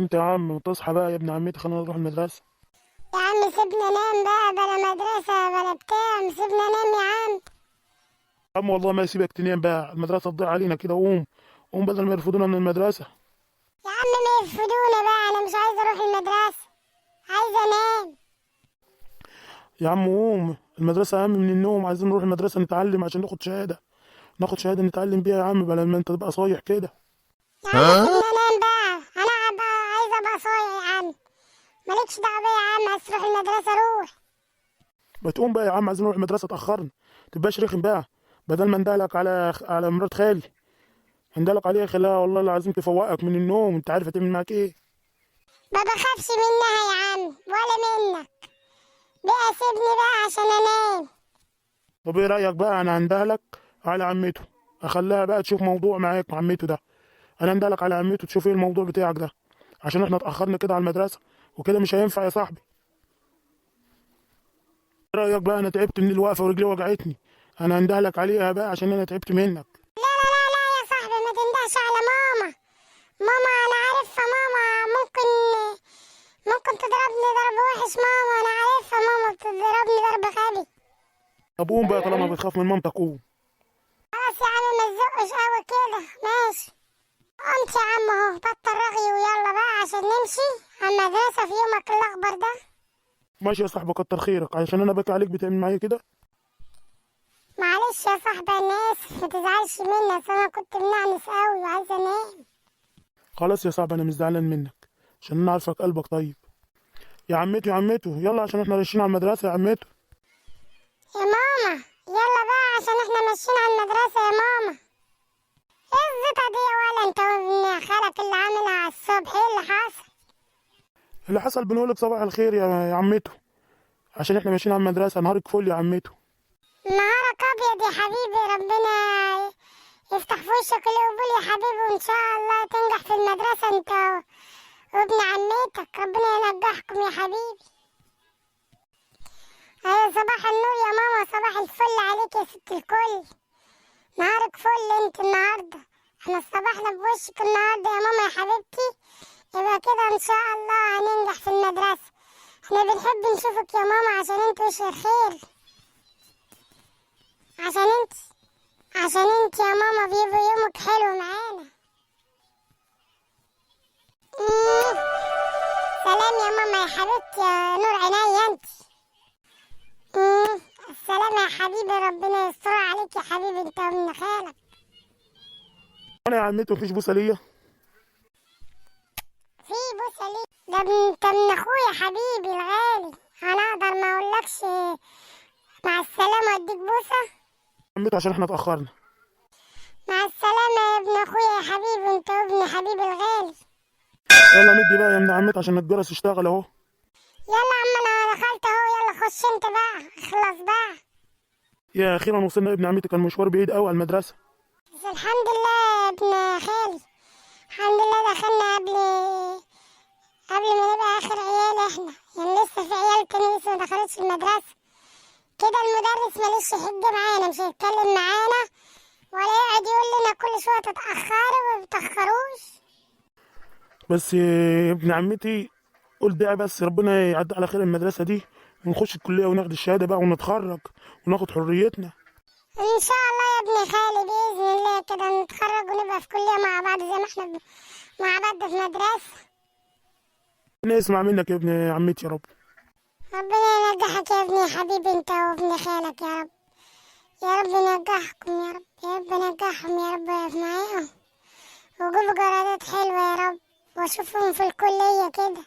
انت يا عم تصحى بقى يا ابن عمتي، خلينا نروح المدرسة. يا عم سيبنا نام بقى، بلا مدرسة بلا بتاع، سيبنا نام يا عم. يا عم والله ما يسيبك تنام بقى، المدرسة تضيع علينا كده. قوم قوم بدل ما يرفضونا من المدرسة. يا عم ما يرفدونا بقى، انا مش عايزة اروح المدرسة، عايزة انام. يا عم قوم، المدرسة أهم من النوم. عايزين نروح المدرسة نتعلم عشان ناخد شهادة، ناخد شهادة نتعلم بيها يا عم، بدل ما انت تبقى صايح كده. يا عم سيبنا نام بقى، انا عايزة ابقى صايع يا عم. مالكش دعوة بيا يا عم، عايز تروح المدرسة روح. ما تقوم بقى يا عم، عايزين نروح المدرسة، اتأخرنا. متبقاش رخم بقى، بدل ما ندهلك على مرات خالي، هندلك عليها خلاها والله العظيم تفوقك من النوم. انت عارف هتعمل معاك ايه. ما بخافش منها يا عم ولا منك، بقى سيبني بقى عشان انام. طب ايه رأيك بقى، انا هندهلك على عمته، اخليها بقى تشوف موضوع معاك مع عمته ده. انا هندهلك على عمته تشوف ايه الموضوع بتاعك ده، عشان احنا اتأخرنا كده على المدرسة وكده مش هينفع يا صاحبي. ايه رأيك بقى، انا تعبت من الوقفة ورجلي وجعتني. انا هندهلك عليها بقى عشان انا تعبت منك. لا لا لا لا يا صاحبي، ما تندهش على ماما. ماما انا عارفها، ماما ممكن تضربني ضرب وحش، ماما انا عارفها، ماما بتضربني ضرب غبي. طب قوم بقى طالما بتخاف من مامتك، قوم. خلاص يا عم ما تزقش قوي كده، ماشي. قمت يا عم اهو، بطل رغي ويلا بقى عشان نمشي على المدرسة في يومك الأخبر ده. ماشي يا صاحبي، كتر خيرك، عشان انا بكي عليك بتعمل معايا كده. معلش يا صاحبي انا اسف، متزعلش مني، اصل انا كنت منعنس قوي وعايزة انام. خلاص يا صاحبي، انا مش زعلان منك، عشان انا عارفك قلبك طيب. يا عمته يا عمته، يلا عشان احنا راشين على المدرسة يا عمته. يا ماما يلا بقى عشان احنا ماشيين على المدرسة يا ماما. ايه الزيطة دي يا ولا انت وابن خالك اللي عاملها على الصبح، ايه اللي حصل؟ اللي حصل بنقولك صباح الخير يا عمته، عشان احنا ماشيين على المدرسة. نهارك فل يا عمته. نهارك ابيض يا حبيبي، ربنا يفتح في وشك القبول يا حبيبي، وان شاء الله تنجح في المدرسة انت وابن عمتك، ربنا ينجحكم يا حبيبي. ايوه صباح النور يا ماما، صباح الفل عليك يا ست الكل. نهارك فل انت النهارده، احنا صباحنا بوشك النهارده يا ماما يا حبيبتي. يبقى كده ان شاء الله هننجح في المدرسة. احنا بنحب نشوفك يا ماما عشان انت وش الخير، عشان انت يا ماما بيبقى يومك حلو معانا. مم. سلام يا ماما يا حبيبتي يا نور عينيا انت. السلام يا حبيبي، ربنا يستر عليك يا حبيبي انت ومن خالك. انا يا عمته مفيش بوسة ليا؟ في بوسه ليك، ده انت من اخويا حبيبي الغالي، هنقدر ما اقولكش مع السلامه واديك بوسه؟ عمته عشان احنا اتأخرنا. مع السلامه يا ابن اخويا يا حبيبي، انت وابن حبيبي الغالي. يلا ندي بقى يا ابن عمته عشان الجرس اشتغل اهو. يلا يا عم انا دخلت اهو، يلا خش انت بقى اخلص بقى. يا اخيرا وصلنا. ابن عمتي كان مشوار بعيد قوي على المدرسة. بس الحمد لله يا ابن خالي، الحمد لله دخلنا قبل ما نبقى اخر عيال احنا، يعني لسه في عيال تاني لسه ما دخلتش المدرسة. كده المدرس ماليش حجة معانا، مش هيتكلم معانا ولا يقعد يقول لنا كل شوية تتأخروا وما بتأخروش. بس يا ابن عمتي قول داعي بس، ربنا يعدي على خير المدرسة دي، ونخش الكلية وناخد الشهادة بقى ونتخرج وناخد حريتنا. ان شاء الله يا ابن خالي بإذن الله كده نتخرج ونبقى في كلية مع بعض زي ما احنا مع بعض في مدرسة. ربنا يسمع منك يا ابن عمتي يا رب. ربنا ينجحك يا ابني يا حبيبي انت وابن خالك يا رب. يا رب ينجحكم يا رب، يا رب ينجحهم يا رب ويقف معاهم وجيبوا جرادات حلوة يا رب، واشوفهم في الكلية كده.